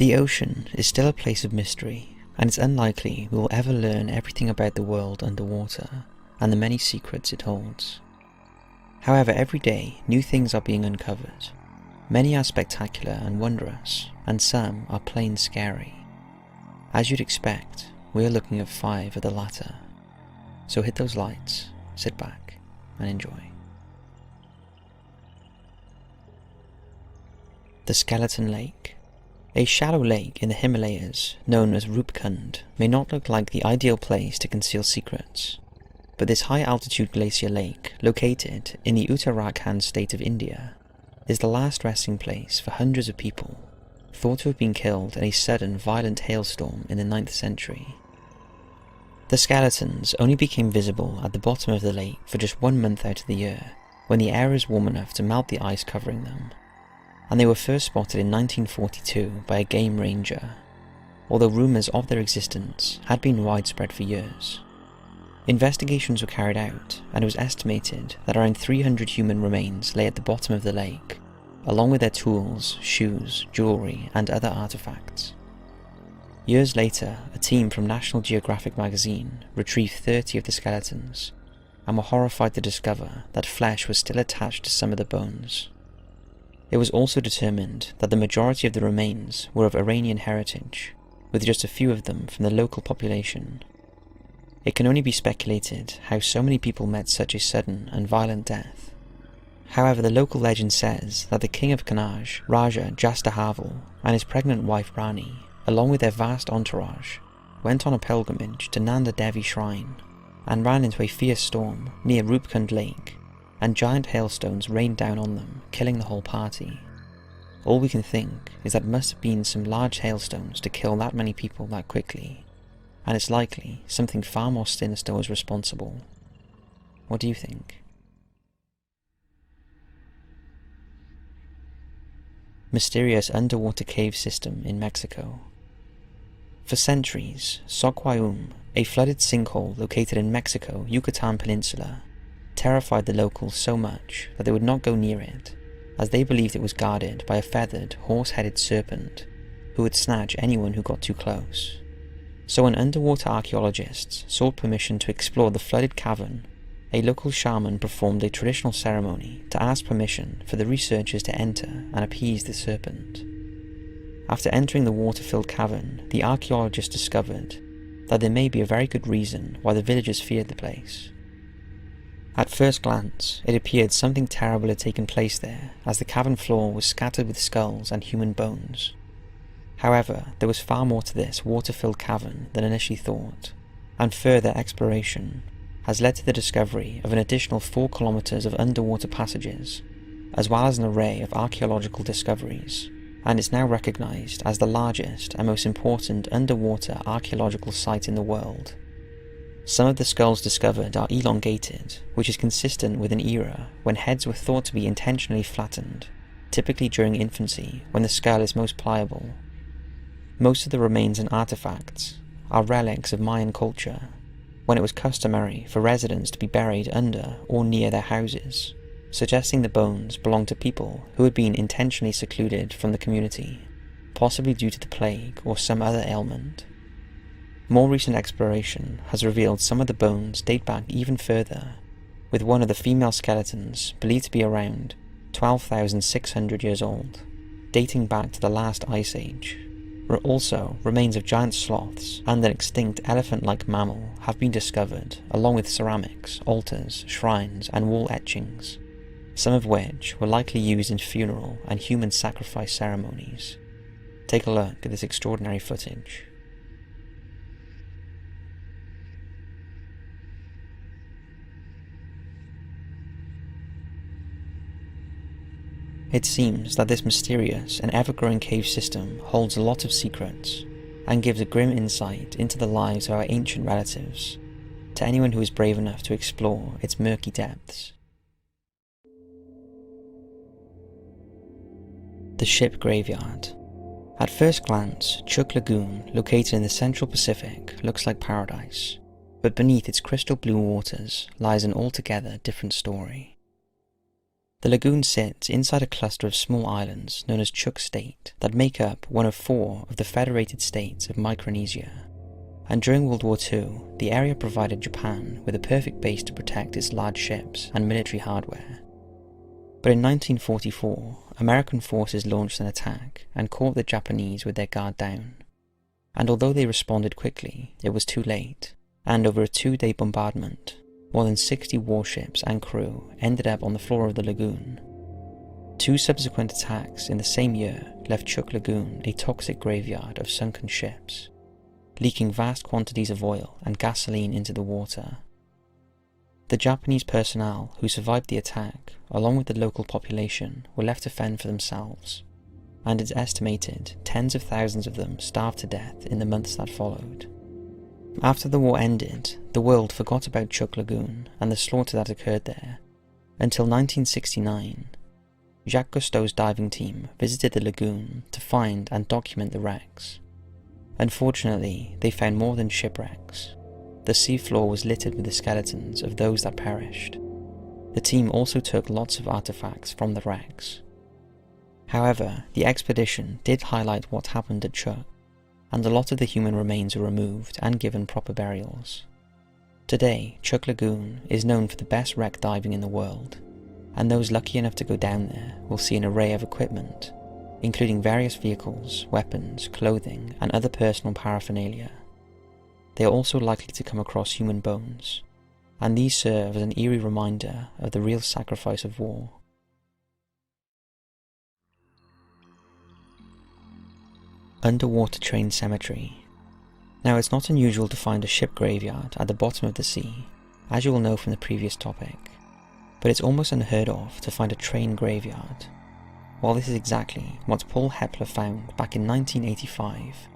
The ocean is still a place of mystery, and it's unlikely we will ever learn everything about the world underwater and the many secrets it holds. However, every day new things are being uncovered. Many are spectacular and wondrous, and some are plain scary. As you'd expect, we are looking at 5 of the latter. So hit those lights, sit back, and enjoy. The Skeleton Lake. A shallow lake in the Himalayas, known as Rupkund, may not look like the ideal place to conceal secrets, but this high-altitude glacier lake, located in the Uttarakhand state of India, is the last resting place for hundreds of people, thought to have been killed in a sudden violent hailstorm in the 9th century. The skeletons only became visible at the bottom of the lake for just 1 month out of the year, when the air is warm enough to melt the ice covering them, and they were first spotted in 1942 by a game ranger, although rumours of their existence had been widespread for years. Investigations were carried out, and it was estimated that around 300 human remains lay at the bottom of the lake, along with their tools, shoes, jewellery, and other artefacts. Years later, a team from National Geographic magazine retrieved 30 of the skeletons, and were horrified to discover that flesh was still attached to some of the bones. It was also determined that the majority of the remains were of Iranian heritage, with just a few of them from the local population. It can only be speculated how so many people met such a sudden and violent death. However, the local legend says that the king of Kannauj, Raja Jastahaval, and his pregnant wife Rani, along with their vast entourage, went on a pilgrimage to Nanda Devi shrine, and ran into a fierce storm near Rupkund Lake, and giant hailstones rained down on them, killing the whole party. All we can think is that it must have been some large hailstones to kill that many people that quickly, and it's likely something far more sinister was responsible. What do you think? Mysterious underwater cave system in Mexico. For centuries, Soquayum, a flooded sinkhole located in Mexico, Yucatan Peninsula, terrified the locals so much that they would not go near it, as they believed it was guarded by a feathered, horse-headed serpent who would snatch anyone who got too close. So when underwater archaeologists sought permission to explore the flooded cavern, a local shaman performed a traditional ceremony to ask permission for the researchers to enter and appease the serpent. After entering the water-filled cavern, the archaeologists discovered that there may be a very good reason why the villagers feared the place. At first glance, it appeared something terrible had taken place there, as the cavern floor was scattered with skulls and human bones. However, there was far more to this water-filled cavern than initially thought, and further exploration has led to the discovery of an additional 4 kilometers of underwater passages, as well as an array of archaeological discoveries, and is now recognized as the largest and most important underwater archaeological site in the world. Some of the skulls discovered are elongated, which is consistent with an era when heads were thought to be intentionally flattened, typically during infancy when the skull is most pliable. Most of the remains and artifacts are relics of Mayan culture, when it was customary for residents to be buried under or near their houses, suggesting the bones belonged to people who had been intentionally secluded from the community, possibly due to the plague or some other ailment. More recent exploration has revealed some of the bones date back even further, with one of the female skeletons believed to be around 12,600 years old, dating back to the last ice age. Also, remains of giant sloths and an extinct elephant-like mammal have been discovered, along with ceramics, altars, shrines, and wall etchings, some of which were likely used in funeral and human sacrifice ceremonies. Take a look at this extraordinary footage. It seems that this mysterious and ever-growing cave system holds a lot of secrets, and gives a grim insight into the lives of our ancient relatives, to anyone who is brave enough to explore its murky depths. The Ship Graveyard. At first glance, Chuuk Lagoon, located in the Central Pacific, looks like paradise, but beneath its crystal blue waters lies an altogether different story. The lagoon sits inside a cluster of small islands known as Chuuk State that make up one of 4 of the federated states of Micronesia. And during World War II, the area provided Japan with a perfect base to protect its large ships and military hardware. But in 1944, American forces launched an attack and caught the Japanese with their guard down. And although they responded quickly, it was too late, and over a 2-day bombardment, more than 60 warships and crew ended up on the floor of the lagoon. 2 subsequent attacks in the same year left Chuuk Lagoon a toxic graveyard of sunken ships, leaking vast quantities of oil and gasoline into the water. The Japanese personnel who survived the attack, along with the local population, were left to fend for themselves, and it's estimated tens of thousands of them starved to death in the months that followed. After the war ended, the world forgot about Chuuk Lagoon and the slaughter that occurred there, until 1969. Jacques Cousteau's diving team visited the lagoon to find and document the wrecks. Unfortunately, they found more than shipwrecks. The seafloor was littered with the skeletons of those that perished. The team also took lots of artifacts from the wrecks. However, the expedition did highlight what happened at Chuuk, and a lot of the human remains were removed and given proper burials. Today, Chuuk Lagoon is known for the best wreck diving in the world, and those lucky enough to go down there will see an array of equipment, including various vehicles, weapons, clothing, and other personal paraphernalia. They are also likely to come across human bones, and these serve as an eerie reminder of the real sacrifice of war. Underwater train cemetery. Now, it's not unusual to find a ship graveyard at the bottom of the sea, as you will know from the previous topic, but it's almost unheard of to find a train graveyard. Well, this is exactly what Paul Hepler found back in 1985,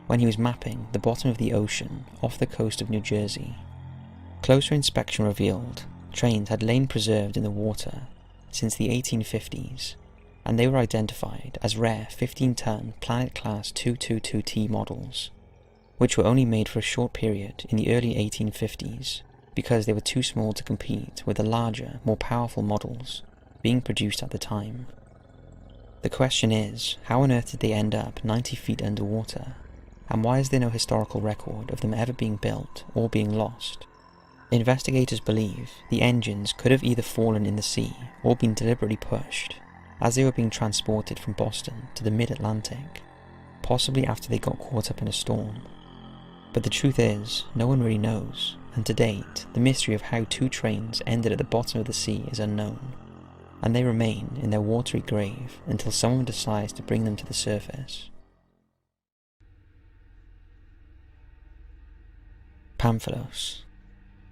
when he was mapping the bottom of the ocean off the coast of New Jersey. Closer inspection revealed trains had lain preserved in the water since the 1850s, and they were identified as rare 15-ton Planet Class 222T models, which were only made for a short period in the early 1850s because they were too small to compete with the larger, more powerful models being produced at the time. The question is, how on earth did they end up 90 feet underwater, and why is there no historical record of them ever being built or being lost? Investigators believe the engines could have either fallen in the sea or been deliberately pushed, as they were being transported from Boston to the mid-Atlantic, possibly after they got caught up in a storm. But the truth is, no one really knows, and to date, the mystery of how 2 trains ended at the bottom of the sea is unknown, and they remain in their watery grave until someone decides to bring them to the surface. Pamphilos.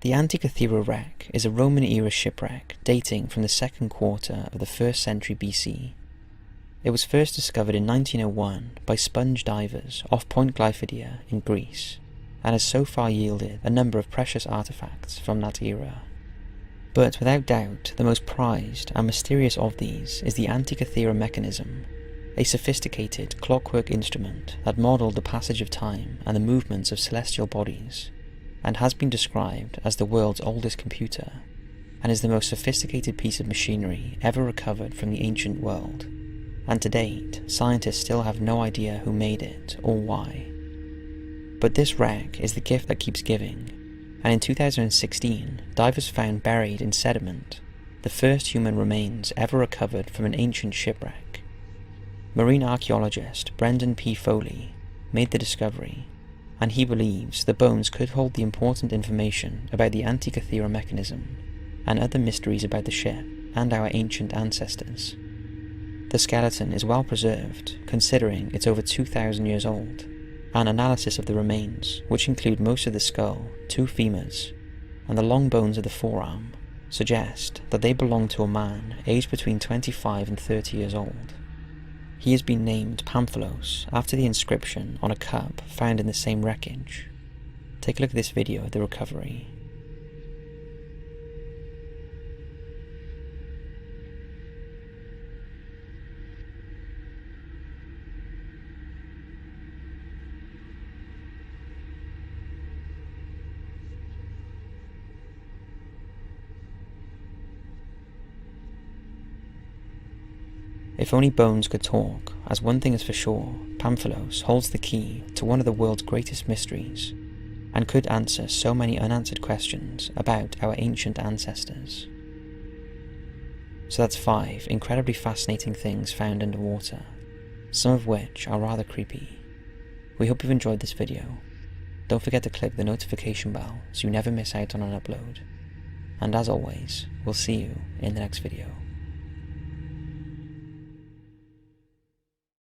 The Antikythera wreck is a Roman-era shipwreck dating from the 2nd quarter of the 1st century BC. It was first discovered in 1901 by sponge divers off Point Glyphidia in Greece, and has so far yielded a number of precious artifacts from that era. But without doubt, the most prized and mysterious of these is the Antikythera mechanism, a sophisticated clockwork instrument that modelled the passage of time and the movements of celestial bodies, and has been described as the world's oldest computer, and is the most sophisticated piece of machinery ever recovered from the ancient world, and to date, scientists still have no idea who made it or why. But this wreck is the gift that keeps giving, and in 2016, divers found buried in sediment the first human remains ever recovered from an ancient shipwreck. Marine archaeologist Brendan P. Foley made the discovery, and he believes the bones could hold the important information about the Antikythera mechanism and other mysteries about the ship and our ancient ancestors. The skeleton is well preserved, considering it's over 2,000 years old, and analysis of the remains, which include most of the skull, 2 femurs, and the long bones of the forearm, suggest that they belong to a man aged between 25 and 30 years old. He has been named Pamphilos after the inscription on a cup found in the same wreckage. Take a look at this video of the recovery. If only bones could talk, as one thing is for sure, Pamphilos holds the key to one of the world's greatest mysteries, and could answer so many unanswered questions about our ancient ancestors. So that's 5 incredibly fascinating things found underwater, some of which are rather creepy. We hope you've enjoyed this video. Don't forget to click the notification bell so you never miss out on an upload. And as always, we'll see you in the next video.